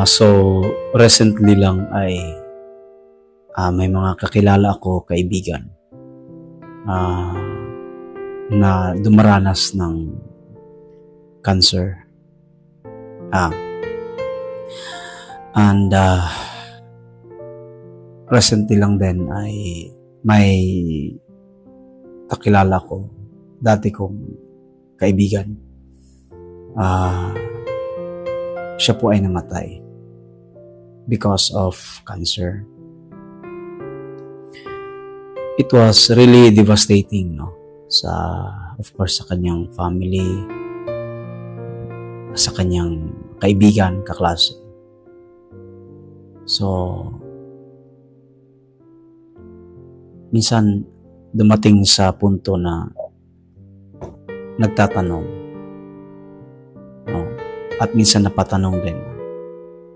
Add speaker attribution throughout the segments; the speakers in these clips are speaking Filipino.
Speaker 1: So recently lang ay may mga kakilala ako, kaibigan, ah, na dumaranas ng cancer. And recently lang din ay may kakilala ko, dati kong kaibigan, siya po ay namatay because of cancer. It was really devastating, no? Of course, sa kanyang family, sa kanyang kaibigan, kaklase. So, minsan dumating sa punto na nagtatanong, no? At minsan napatanong din,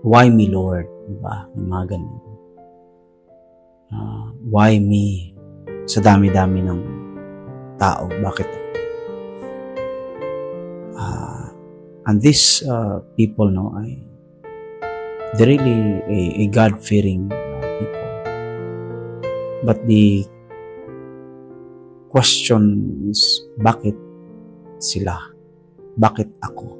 Speaker 1: why me, Lord? Diba? Yung mga ganun. Why me? Sa dami-dami ng tao, bakit? And these people, no, they're really a God-fearing people. But the question is, bakit sila? Bakit ako?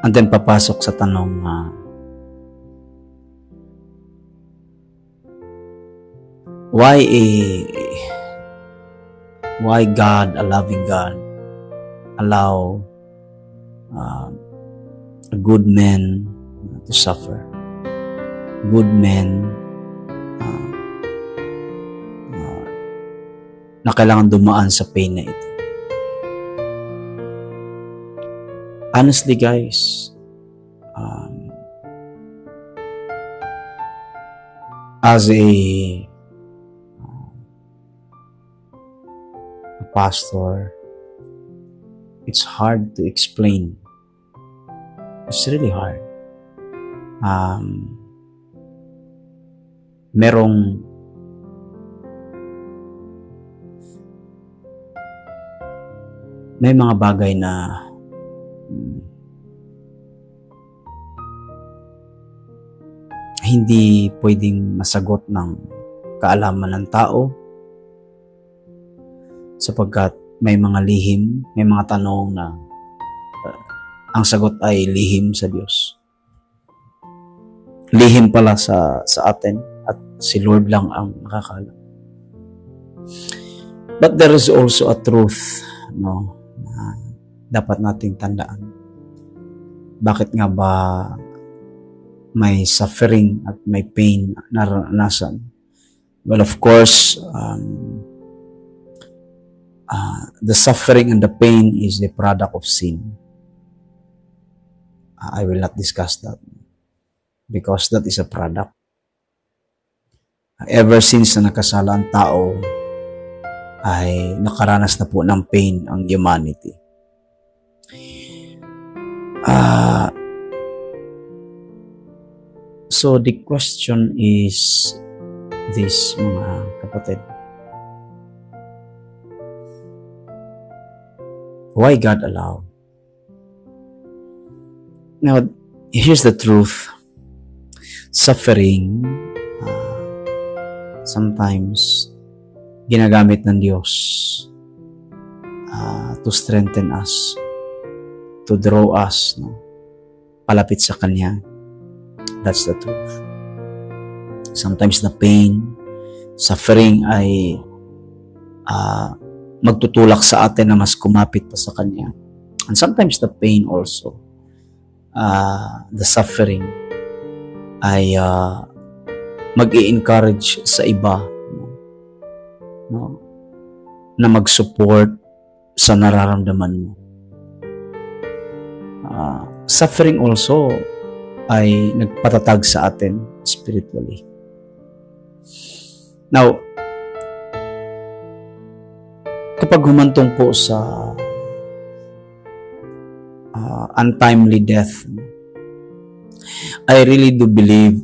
Speaker 1: And then papasok sa tanong, why God, a loving God, allow a good man to suffer? Good men na kailangan dumaan sa pain na ito. Honestly, guys, as a pastor, it's hard to explain. It's really hard. May mga bagay na hindi pwedeng masagot ng kaalaman ng tao, sapagkat may mga lihim, may mga tanong na ang sagot ay lihim sa Diyos. Lihim pala sa atin, at si Lord lang ang nakakaalam. But there is also a truth, no, na dapat nating tandaan. Bakit nga ba may suffering at may pain na naranasan? Well, of course, the suffering and the pain is the product of sin. I will not discuss that because that is a product. Ever since na nakasala ang tao, ay nakaranas na po ng pain ang humanity. So the question is this, mga kapatid. Why God allow? Now, here's the truth. Suffering, sometimes, ginagamit ng Diyos to strengthen us, to draw us, no, palapit sa Kanya. That's the truth. Sometimes the pain, suffering ay magtutulak sa atin na mas kumapit pa sa Kanya. And sometimes the pain also, the suffering, ay mag-i-encourage sa iba, no, na mag-support sa nararamdaman mo. Suffering also ay nagpatatag sa atin spiritually. Now, kapag humantong po sa untimely death, I really do believe,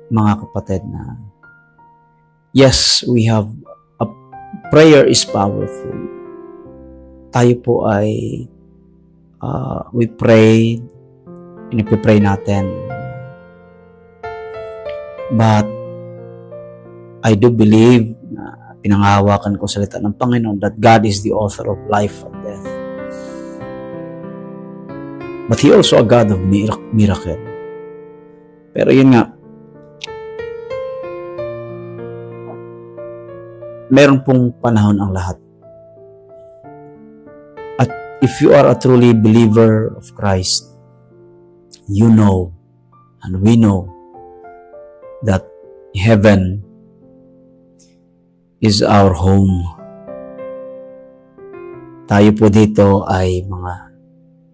Speaker 1: mga kapatid, na yes, we have prayer is powerful. tayo po ay we pray, pinipray natin. But I do believe na pinangahawakan ko salita ng Panginoon that God is the author of life and death. But He also a God of miracle. Pero yun nga, meron pong panahon ang lahat. At if you are a truly believer of Christ, you know, and we know, that heaven is our home. Tayo po dito ay mga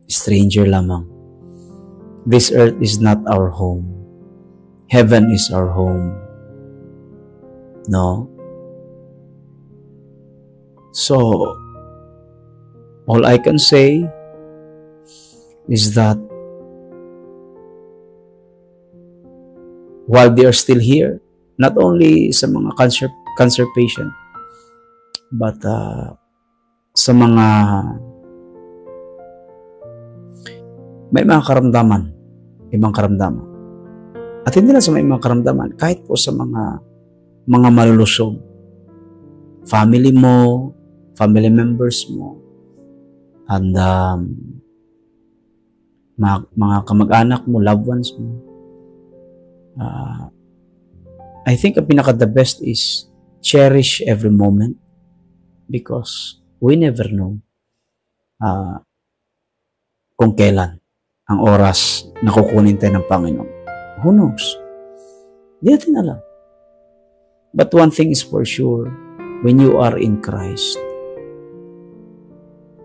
Speaker 1: stranger lamang. This earth is not our home. Heaven is our home. No? So, all I can say is that while they are still here, not only sa mga cancer patient, but sa mga may mga karamdaman, ibang karamdaman. At hindi lang sa may mga karamdaman, kahit po sa mga malulusog, family mo, family members mo, and mga kamag-anak mo, loved ones mo. I think ang pinaka-the best is cherish every moment because we never know kung kailan ang oras na kukunin tayo ng Panginoon. Who knows? Di natin alam. But one thing is for sure, when you are in Christ,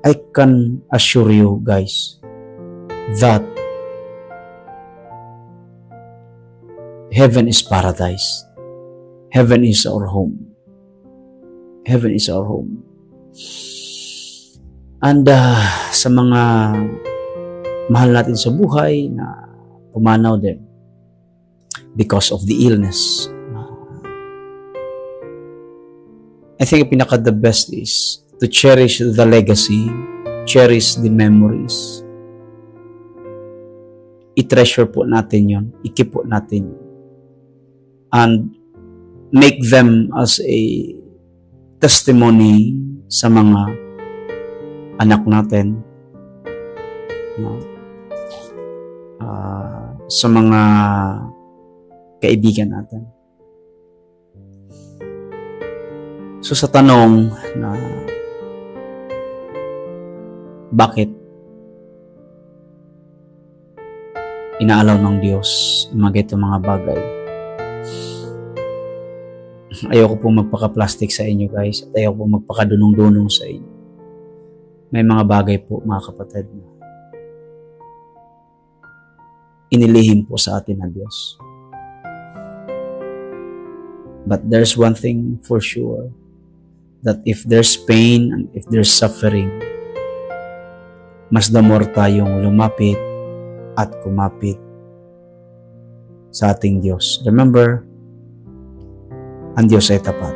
Speaker 1: I can assure you guys that heaven is paradise. Heaven is our home. Heaven is our home. And sa mga mahal natin sa buhay na pumanaw din because of the illness, I think pinaka-the best is to cherish the legacy, cherish the memories. I-treasure po natin yun, i-keep po natin yun. And make them as a testimony sa mga anak natin, sa mga kaibigan natin. So sa tanong na bakit inaalaw ng Diyos ang mga bagay, ayoko po magpaka-plastic sa inyo guys, at ayoko po magpakadunong-dunong sa inyo. May mga bagay po mga kapatid na inilihim po sa atin ng Diyos. But there's one thing for sure, that if there's pain and if there's suffering, mas the more tayong lumapit at kumapit sa ating Diyos. Remember, ang Diyos ay tapat.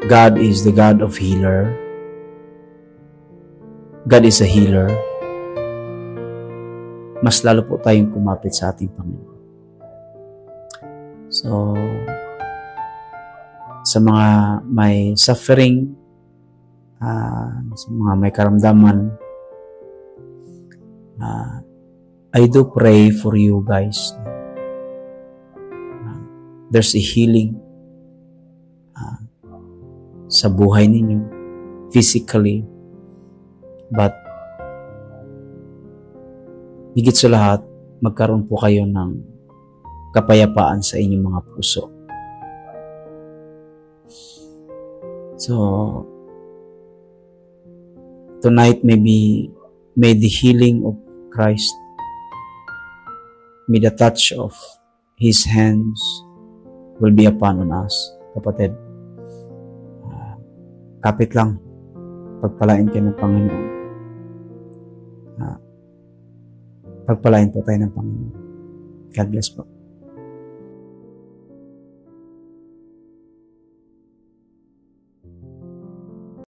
Speaker 1: God is the God of healer. God is a healer. Mas lalo po tayong kumapit sa ating Panginoon. So, sa mga may suffering, sa mga may karamdaman, I do pray for you guys. There's a healing sa buhay ninyo, physically, but higit sa lahat, magkaroon po kayo ng kapayapaan sa inyong mga puso. So, tonight may the healing of Christ, may the touch of His hands will be upon us, kapatid. Kapit lang, pagpalain kayo ng Panginoon. Pagpalain po tayo ng Panginoon. God bless po.